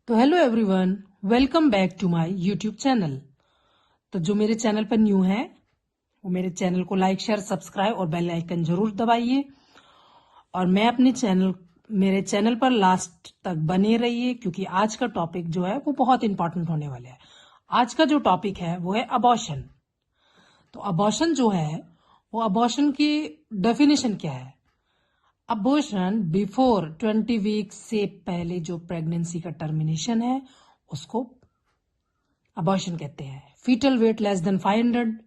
तो hello everyone, welcome back to my YouTube channel. तो जो मेरे चैनल पर न्यू है वो मेरे चैनल को लाइक शेयर सब्सक्राइब और बेल आइकन जरूर दबाइए। और मेरे चैनल पर लास्ट तक बने रहिए, क्योंकि आज का टॉपिक जो है वो बहुत इंपॉर्टेंट होने वाला है। आज का जो टॉपिक है वो है अबॉर्शन। तो अबॉर्शन जो है वो अबॉर्शन की डेफिनेशन क्या है? अबॉर्शन बिफोर 20 वीक से पहले जो प्रेगनेंसी का टर्मिनेशन है उसको अबॉर्शन कहते हैं। फीटल वेट लेस देन 500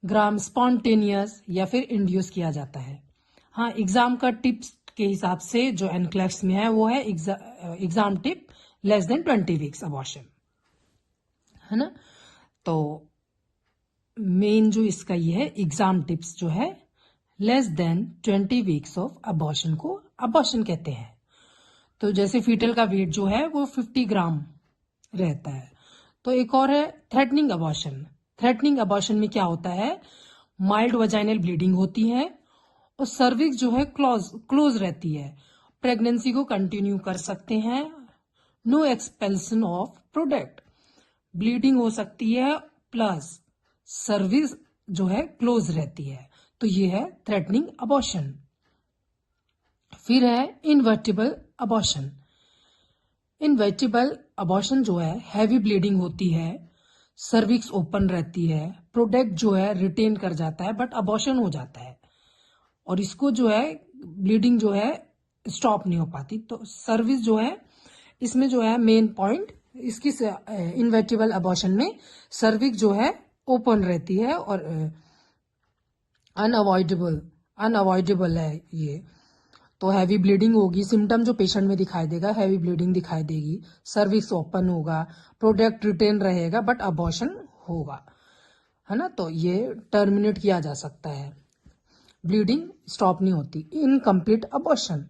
ग्राम स्पॉन्टेनियस या फिर इंड्यूस किया जाता है। हाँ, एग्जाम का टिप्स के हिसाब से जो एनक्लेक्स में है वो है exam tip less than 20 weeks abortion, है ना। तो मेन जो इसका ये है एग्जाम टिप्स जो है less than 20 weeks of abortion को अबॉर्शन कहते हैं। तो जैसे फीटल का वेट जो है वो 50 ग्राम रहता है। तो एक और है थ्रेटनिंग अबॉर्शन। थ्रेटनिंग अबॉर्शन में क्या होता है? माइल्ड वजाइनल ब्लीडिंग होती है और सर्विक्स जो है क्लोज रहती है। प्रेगनेंसी को कंटिन्यू कर सकते हैं। No expulsion of product, bleeding हो सकती है प्लस सर्विस जो है क्लोज रहती है। तो ये है थ्रेटनिंग अबॉर्शन। फिर है इनवर्टिबल अबॉर्शन। इनवर्टिबल अबॉर्शन जो है हैवी ब्लीडिंग होती है, सर्विक्स ओपन रहती है, प्रोडक्ट जो है रिटेन कर जाता है बट अबॉर्शन हो जाता है और इसको जो है ब्लीडिंग जो है स्टॉप नहीं हो पाती। तो सर्विस जो है इसमें जो है मेन पॉइंट इसकी इनवर्टिबल अबॉर्शन में सर्विक्स जो है ओपन रहती है और अनअवॉइडेबल है ये। तो हैवी ब्लीडिंग होगी, सिम्टम जो पेशेंट में दिखाई देगा हैवी ब्लीडिंग दिखाई देगी, सर्विक्स ओपन होगा, प्रोडक्ट रिटेन रहेगा बट अबॉर्शन होगा, है ना। तो ये टर्मिनेट किया जा सकता है, ब्लीडिंग स्टॉप नहीं होती। Incomplete abortion.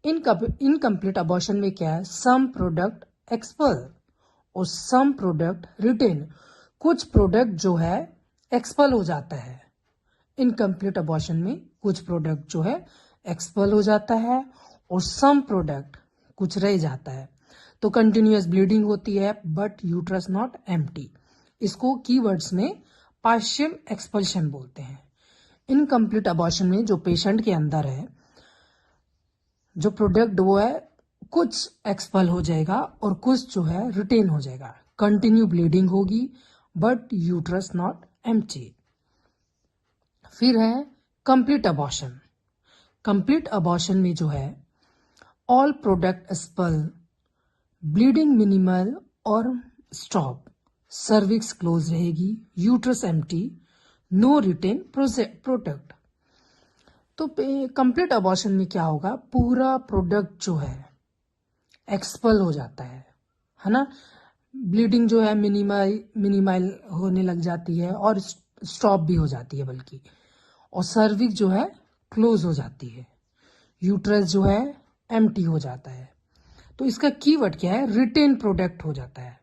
इनकम्प्लीट अबॉर्शन में क्या है? सम प्रोडक्ट एक्सपल और सम प्रोडक्ट रिटेन। कुछ प्रोडक्ट जो है एक्सपल हो जाता है इनकम्प्लीट अबॉर्शन में, कुछ प्रोडक्ट जो है एक्सपल हो जाता है और सम प्रोडक्ट कुछ रह जाता है। तो कंटिन्यूअस ब्लीडिंग होती है बट यूट्रस नॉट एम्प्टी। इसको कीवर्ड्स में पार्शियल एक्सपल्शन बोलते हैं। इनकम्प्लीट अबॉर्शन में जो पेशेंट के अंदर है जो प्रोडक्ट वो है कुछ एक्सपल हो जाएगा और कुछ जो है रिटेन हो जाएगा। कंटिन्यू ब्लीडिंग होगी बट यूट्रस नॉट एम्प्टी। फिर है कंप्लीट अबॉर्शन। कंप्लीट अबॉर्शन में जो है all product expel, bleeding minimal और स्टॉप, सर्विक्स क्लोज रहेगी, uterus empty, no retain product. तो कंप्लीट अबॉर्शन में क्या होगा? पूरा प्रोडक्ट जो है एक्सपल हो जाता है ना। ब्लीडिंग जो है मिनिमल होने लग जाती है और स्टॉप भी हो जाती है बल्कि, और सर्विक्स जो है क्लोज हो जाती है, यूट्रस जो है एम्प्टी हो जाता है। तो इसका कीवर्ड क्या है? रिटेन प्रोडक्ट हो जाता है,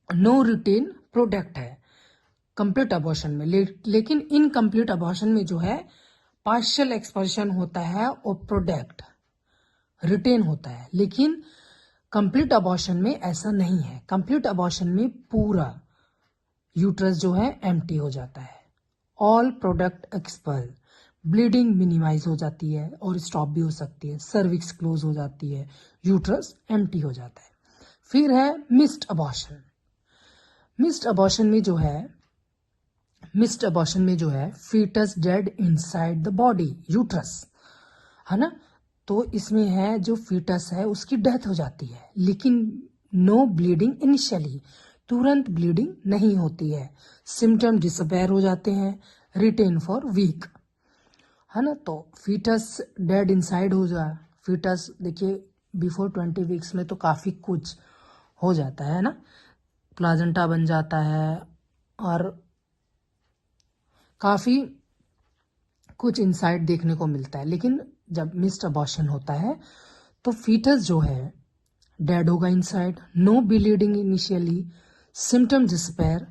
नो रिटेन प्रोडक्ट है कंप्लीट अबॉर्शन में। लेकिन इनकम्प्लीट अबॉर्शन में जो है पार्शियल एक्सपल्शन होता है और प्रोडक्ट रिटेन होता है। लेकिन कंप्लीट अबॉर्शन में ऐसा नहीं है। कंप्लीट अबॉर्शन में पूरा यूट्रस जो है एम्प्टी हो जाता है, all product expel, bleeding minimise हो जाती है और स्टॉप भी हो सकती है, सर्विक्स क्लोज हो जाती है, यूट्रस एम्प्टी हो जाता है। फिर है मिस्ड अबॉर्शन। मिस्ड अबॉर्शन में जो है foetus dead inside the body uterus, है ना। तो इसमें है जो फीटस है उसकी डेथ हो जाती है लेकिन नो ब्लीडिंग इनिशियली, तुरंत ब्लीडिंग नहीं होती है, सिम्टम डिसअपेयर हो जाते हैं, रिटेन फॉर वीक, है ना। तो फीटस डेड इनसाइड हो जाए, फीटस देखिए बिफोर 20 वीक्स में तो काफ़ी कुछ हो जाता है ना, प्लाजेंटा बन जाता है और काफ़ी कुछ इनसाइड देखने को मिलता है। लेकिन जब मिस्ड अबॉर्शन होता है तो फीटस जो है डेड होगा inside, no bleeding initially, symptom disappear,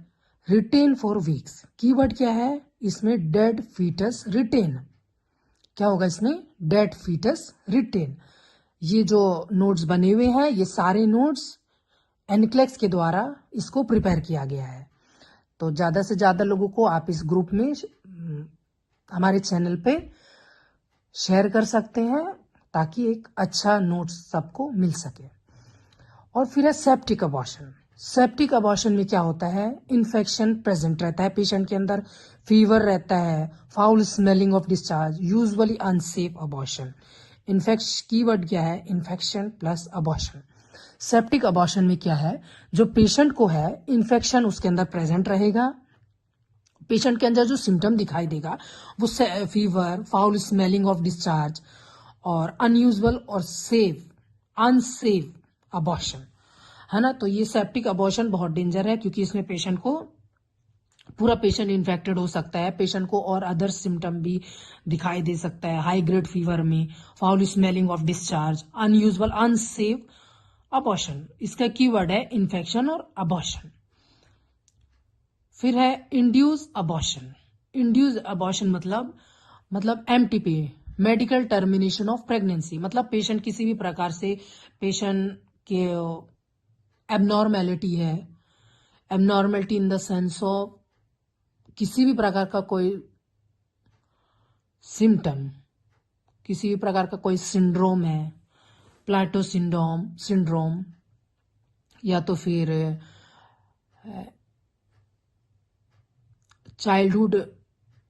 retain for weeks. Keyword क्या है इसमें? Dead foetus retain. क्या होगा इसमें? डेड फीटस रिटेन, ये जो नोट्स बने हुए हैं, ये सारे नोट्स एनक्लेक्स के द्वारा इसको प्रिपेयर किया गया है। तो ज़्यादा से ज़्यादा लोगों को आप इस ग्रुप में हमारे चैनल पे शेयर कर सकते हैं, ताकि एक अच्छा नोट्स सबको मिल सके। और फिर है सेप्टिक अबॉर्शन। सेप्टिक अबॉर्शन में क्या होता है, इन्फेक्शन प्रेजेंट रहता है पेशेंट के अंदर, फीवर रहता है, foul smelling of discharge, usually unsafe abortion. Infection keyword क्या है, infection plus abortion. Septic abortion में क्या है, जो पेशेंट को है इन्फेक्शन उसके अंदर प्रेजेंट रहेगा, पेशेंट के अंदर जो सिम्टम दिखाई देगा वो fever, foul smelling of discharge और अनयूजुअल और अनसेफ अबॉर्शन है ना। तो ये सेप्टिक अबॉर्शन बहुत डेंजर है, क्योंकि इसमें पेशेंट को पूरा पेशेंट इन्फेक्टेड हो सकता है, पेशेंट को और अदर सिम्टम भी दिखाई दे सकता है, हाई ग्रेड फीवर में, foul smelling of discharge, unusual unsafe abortion. इसका कीवर्ड है इन्फेक्शन और अबॉर्शन। फिर है इंड्यूस अबॉर्शन। इंड्यूस अबॉर्शन मतलब MTP, medical termination of pregnancy. मतलब पेशेंट किसी भी प्रकार से पेशेंट के एबनॉर्मेलिटी है, abnormality in the sense of किसी भी प्रकार का कोई सिम्टम, किसी भी प्रकार का कोई सिंड्रोम है, प्लेटो सिंड्रोम या तो फिर चाइल्डहुड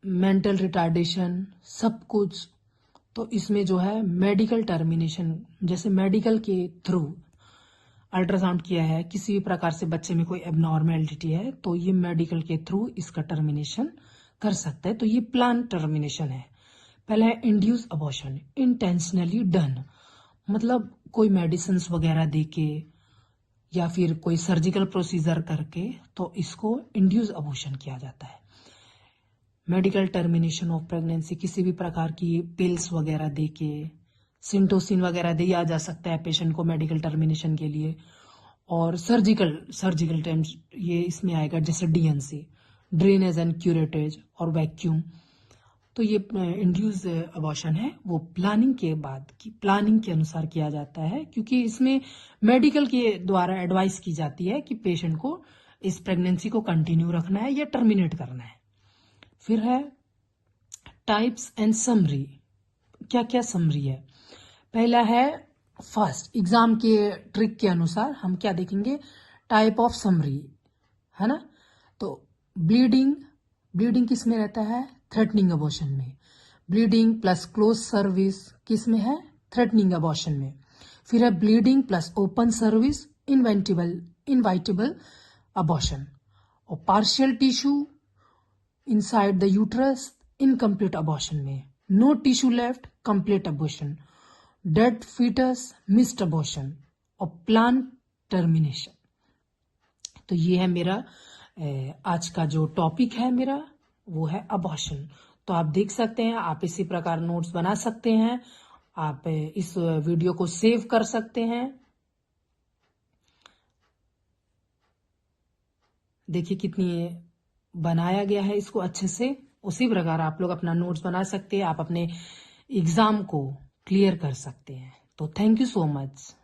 मेंटल रिटार्डेशन, सब कुछ। तो इसमें जो है मेडिकल टर्मिनेशन, जैसे मेडिकल के थ्रू अल्ट्रासाउंड किया है, किसी भी प्रकार से बच्चे में कोई एबनॉर्मेलिटी है, तो ये मेडिकल के थ्रू इसका टर्मिनेशन कर सकता है। तो ये प्लान टर्मिनेशन है। पहला है इंड्यूस अबॉर्शन, इंटेंशनली डन, मतलब कोई मेडिसिन वगैरह देके या फिर कोई सर्जिकल प्रोसीजर करके, तो इसको इंड्यूस अबॉर्शन किया जाता है। मेडिकल टर्मिनेशन ऑफ प्रेगनेंसी, किसी भी प्रकार की पिल्स वगैरह देके, सिंटोसिन वगैरह दिया जा सकता है पेशेंट को मेडिकल टर्मिनेशन के लिए। और सर्जिकल टाइम्स ये इसमें आएगा, जैसे डीएनसी, ड्रेनेज एंड क्यूरेटेज और वैक्यूम। तो ये इंड्यूस अबॉर्शन है, वो प्लानिंग के बाद की प्लानिंग के अनुसार किया जाता है, क्योंकि इसमें मेडिकल के द्वारा एडवाइस की जाती है कि पेशेंट को इस प्रेगनेंसी को कंटिन्यू रखना है या टर्मिनेट करना है। फिर है टाइप्स एंड समरी। क्या क्या समरी है, पहला है फर्स्ट, एग्जाम के ट्रिक के अनुसार हम क्या देखेंगे, टाइप ऑफ समरी है ना। तो ब्लीडिंग किस में रहता है, थ्रेटनिंग अबॉर्शन में। ब्लीडिंग प्लस क्लोज सर्विस किस में है, थ्रेटनिंग अबॉर्शन में। फिर है bleeding plus open cervix, inevitable abortion. और partial tissue inside the uterus, incomplete abortion में। No tissue left, complete abortion. Dead foetus, missed abortion. और प्लान टर्मिनेशन। तो ये है मेरा आज का जो टॉपिक है मेरा, वो है अबॉर्शन। तो आप देख सकते हैं, आप इसी प्रकार नोट्स बना सकते हैं, आप इस वीडियो को सेव कर सकते हैं। देखिए कितनी बनाया गया है इसको अच्छे से। उसी प्रकार आप लोग अपना नोट्स बना सकते हैं, आप अपने एग्जाम को क्लियर कर सकते हैं। तो थैंक यू सो मच।